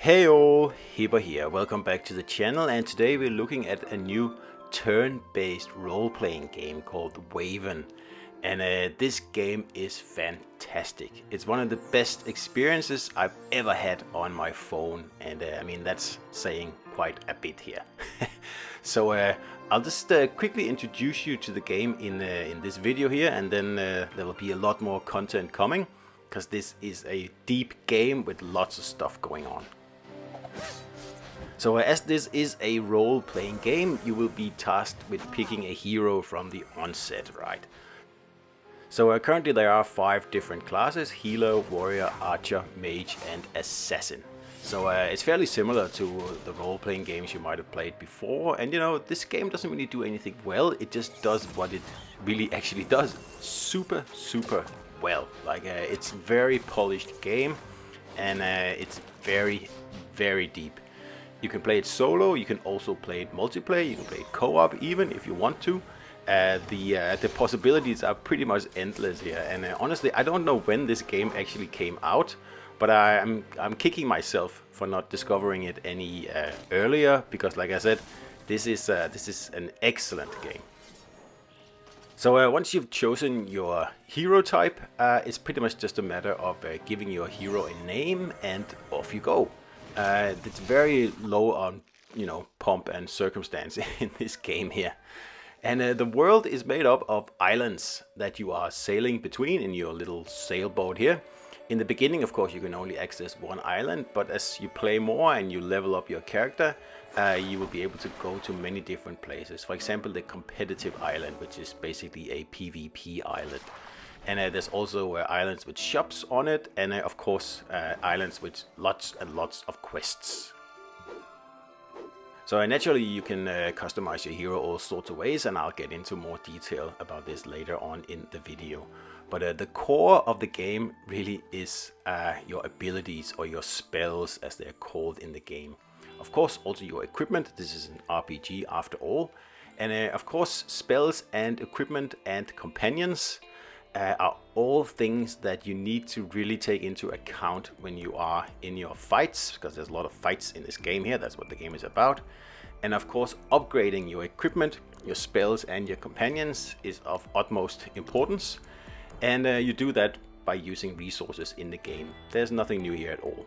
Hey all, Hipper here, welcome back to the channel, and today we're looking at a new turn-based role-playing game called Waven. And this game is fantastic. It's one of the best experiences I've ever had on my phone, and I mean that's saying quite a bit here. So I'll just quickly introduce you to the game in this video here, and then there will be a lot more content coming, because this is a deep game with lots of stuff going on. So as this is a role-playing game, you will be tasked with picking a hero from the onset, right? So currently there are 5 different classes: healer, warrior, archer, mage and assassin. So it's fairly similar to the role-playing games you might have played before, and you know, this game doesn't really do anything well, it just does what it really actually does super well. Like it's a very polished game, and it's very deep. You can play it solo, you can also play it multiplayer, you can play it co-op even if you want to. The possibilities are pretty much endless here, and honestly I don't know when this game actually came out, but I'm kicking myself for not discovering it any earlier, because like I said, this is an excellent game. So once you've chosen your hero type, it's pretty much just a matter of giving your hero a name and off you go. It's very low on, you know, pomp and circumstance in this game here. And the world is made up of islands that you are sailing between in your little sailboat here. In the beginning, of course, you can only access one island, but as you play more and you level up your character, you will be able to go to many different places. For example, the competitive island, which is basically a PvP island. And there's also islands with shops on it, and of course islands with lots and lots of quests. So naturally you can customize your hero all sorts of ways, and I'll get into more detail about this later on in the video. But the core of the game really is your abilities, or your spells as they're called in the game. Of course also your equipment, this is an RPG after all. And of course spells and equipment and companions are all things that you need to really take into account when you are in your fights, because there's a lot of fights in this game here, that's what the game is about. And of course upgrading your equipment, your spells and your companions is of utmost importance, and you do that by using resources in the game. There's nothing new here at all.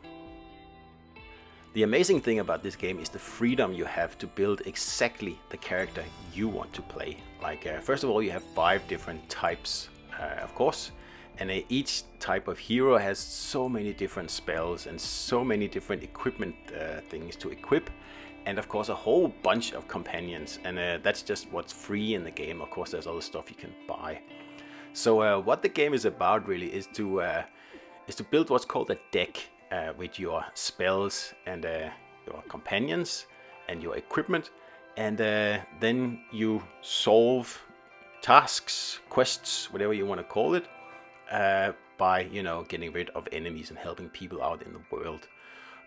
The amazing thing about this game is the freedom you have to build exactly the character you want to play. Like first of all, you have 5 different types, of course, and each type of hero has so many different spells and so many different equipment things to equip, and of course a whole bunch of companions, and that's just what's free in the game. Of course there's other stuff you can buy. So what the game is about really is to build what's called a deck with your spells and your companions and your equipment, and then you solve tasks, quests, whatever you want to call it, by, you know, getting rid of enemies and helping people out in the world.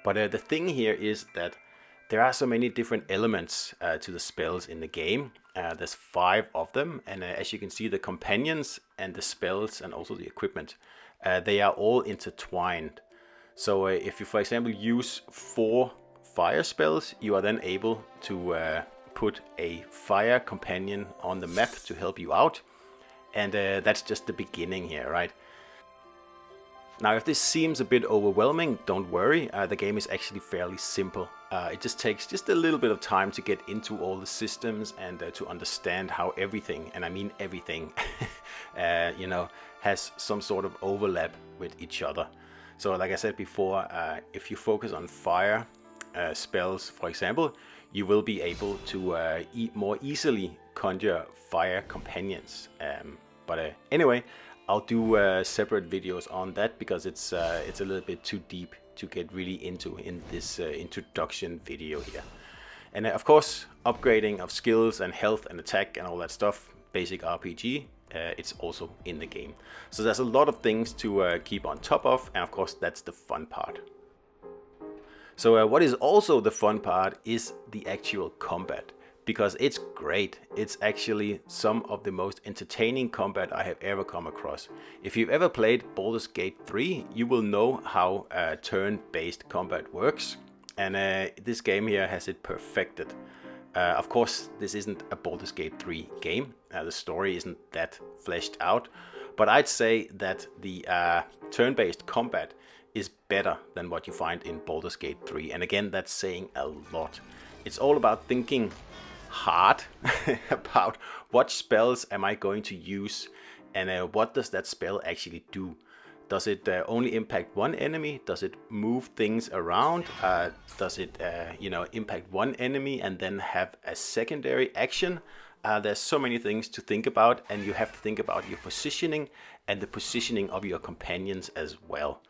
But the thing here is that there are so many different elements to the spells in the game. There's 5 of them, and as you can see, the companions and the spells and also the equipment, they are all intertwined. So if you, for example, use 4 fire spells, you are then able to put a fire companion on the map to help you out, and that's just the beginning here, right? Now if this seems a bit overwhelming, don't worry, the game is actually fairly simple. It just takes just a little bit of time to get into all the systems and to understand how everything, and I mean everything, you know, has some sort of overlap with each other. So like I said before, if you focus on fire spells, for example, you will be able to more easily conjure fire companions. But anyway, I'll do separate videos on that, because it's a little bit too deep to get really into in this introduction video here. And of course, upgrading of skills and health and attack and all that stuff, basic RPG, it's also in the game. So there's a lot of things to keep on top of, and of course that's the fun part. So what is also the fun part is the actual combat, because it's great. It's actually some of the most entertaining combat I have ever come across. If you've ever played Baldur's Gate 3, you will know how turn-based combat works. and this game here has it perfected. Of course, this isn't a Baldur's Gate 3 game. The story isn't that fleshed out, but I'd say that the turn-based combat is better than what you find in Baldur's Gate 3. And again, that's saying a lot. It's all about thinking hard about what spells am I going to use, and what does that spell actually do. Does it only impact one enemy? Does it move things around? Does it impact one enemy and then have a secondary action? There's so many things to think about, and you have to think about your positioning and the positioning of your companions as well.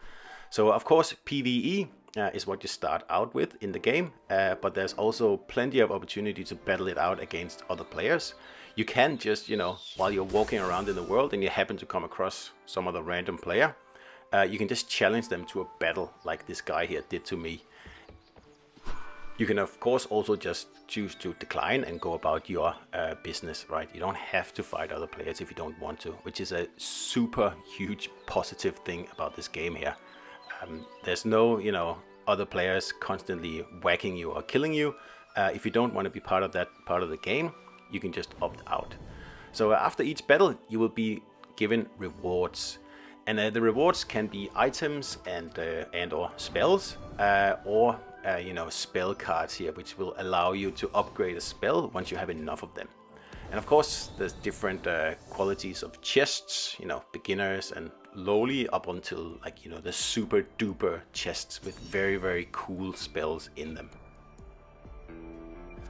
So of course PvE is what you start out with in the game, but there's also plenty of opportunity to battle it out against other players. You can just, while you're walking around in the world and you happen to come across some other random player, you can just challenge them to a battle like this guy here did to me. You can of course also just choose to decline and go about your business, right? You don't have to fight other players if you don't want to, which is a super huge positive thing about this game here. There's no, other players constantly whacking you or killing you. If you don't want to be part of that part of the game, you can just opt out. So after each battle, you will be given rewards. And the rewards can be items and or spells, or spell cards here, which will allow you to upgrade a spell once you have enough of them. And of course, there's different qualities of chests, beginners and lowly, up until the super duper chests with very, very cool spells in them.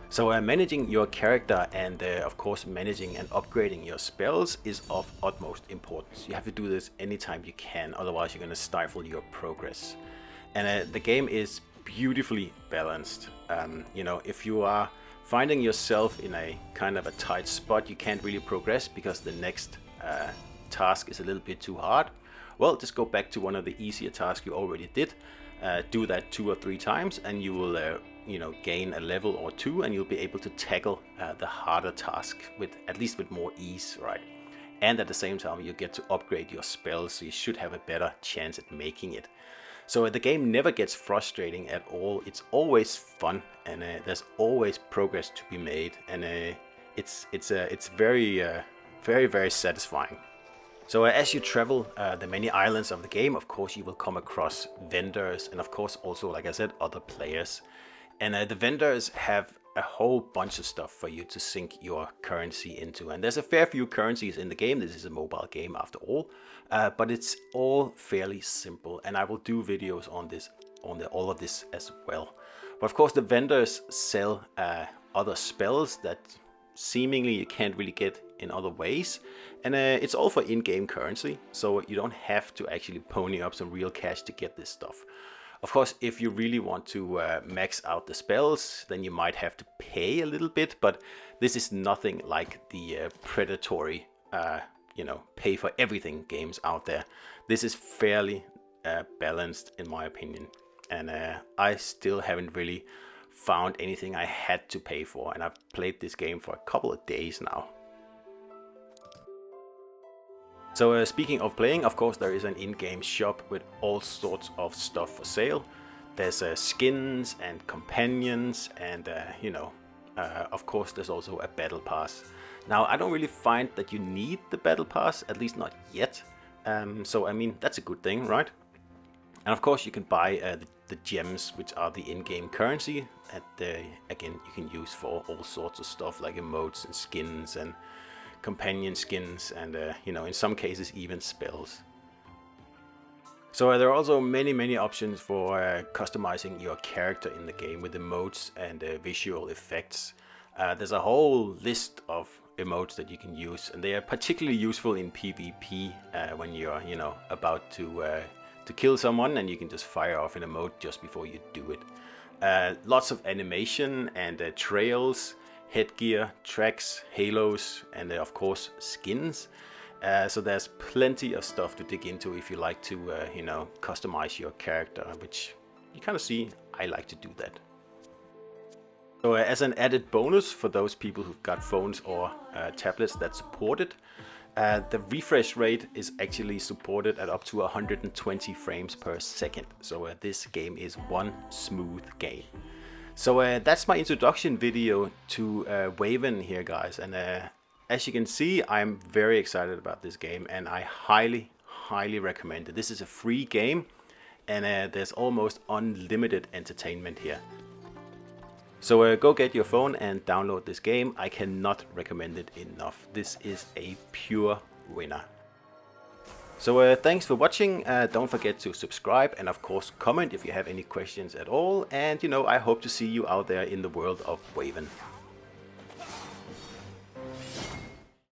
So managing your character and of course managing and upgrading your spells is of utmost importance. You have to do this anytime you can, otherwise you're going to stifle your progress. And the game is beautifully balanced. If you are finding yourself in a kind of a tight spot, you can't really progress because the next task is a little bit too hard. Well, just go back to one of the easier tasks you already did. Do that 2 or 3 times and you will gain a level or 2, and you'll be able to tackle the harder task with at least with more ease, right? And at the same time you get to upgrade your spells, so you should have a better chance at making it. So the game never gets frustrating at all. It's always fun, and there's always progress to be made, and it's very very satisfying. So as you travel the many islands of the game, of course you will come across vendors, and of course also, like I said, other players. And the vendors have a whole bunch of stuff for you to sink your currency into. And there's a fair few currencies in the game. This is a mobile game after all, but it's all fairly simple. And I will do videos on this, all of this as well. But of course the vendors sell other spells that seemingly you can't really get in other ways. And it's all for in-game currency, so you don't have to actually pony up some real cash to get this stuff. Of course, if you really want to max out the spells, then you might have to pay a little bit, but this is nothing like the predatory, pay for everything games out there. This is fairly balanced in my opinion, and I still haven't really found anything I had to pay for, and I've played this game for a couple of days now. So speaking of playing, of course there is an in-game shop with all sorts of stuff for sale. There's skins and companions, and of course there's also a battle pass. Now I don't really find that you need the battle pass, at least not yet. So I mean, that's a good thing, right? And of course you can buy the gems, which are the in-game currency, that again you can use for all sorts of stuff like emotes and skins and companion skins, and in some cases even spells. So there are also many options for customizing your character in the game with emotes and visual effects. There's a whole list of emotes that you can use, and they are particularly useful in PvP when you're about to kill someone, and you can just fire off an emote just before you do it. Lots of animation and trails, headgear, tracks, halos, and of course skins. So there's plenty of stuff to dig into if you like to customize your character, which you kind of see I like to do that. So as an added bonus for those people who've got phones or tablets that support it, The refresh rate is actually supported at up to 120 frames per second. So this game is one smooth game. So that's my introduction video to Waven here, guys. And as you can see, I'm very excited about this game, and I highly recommend it. This is a free game, and there's almost unlimited entertainment here. So go get your phone and download this game. I cannot recommend it enough. This is a pure winner. So thanks for watching. Don't forget to subscribe and of course comment if you have any questions at all. And I hope to see you out there in the world of Waven.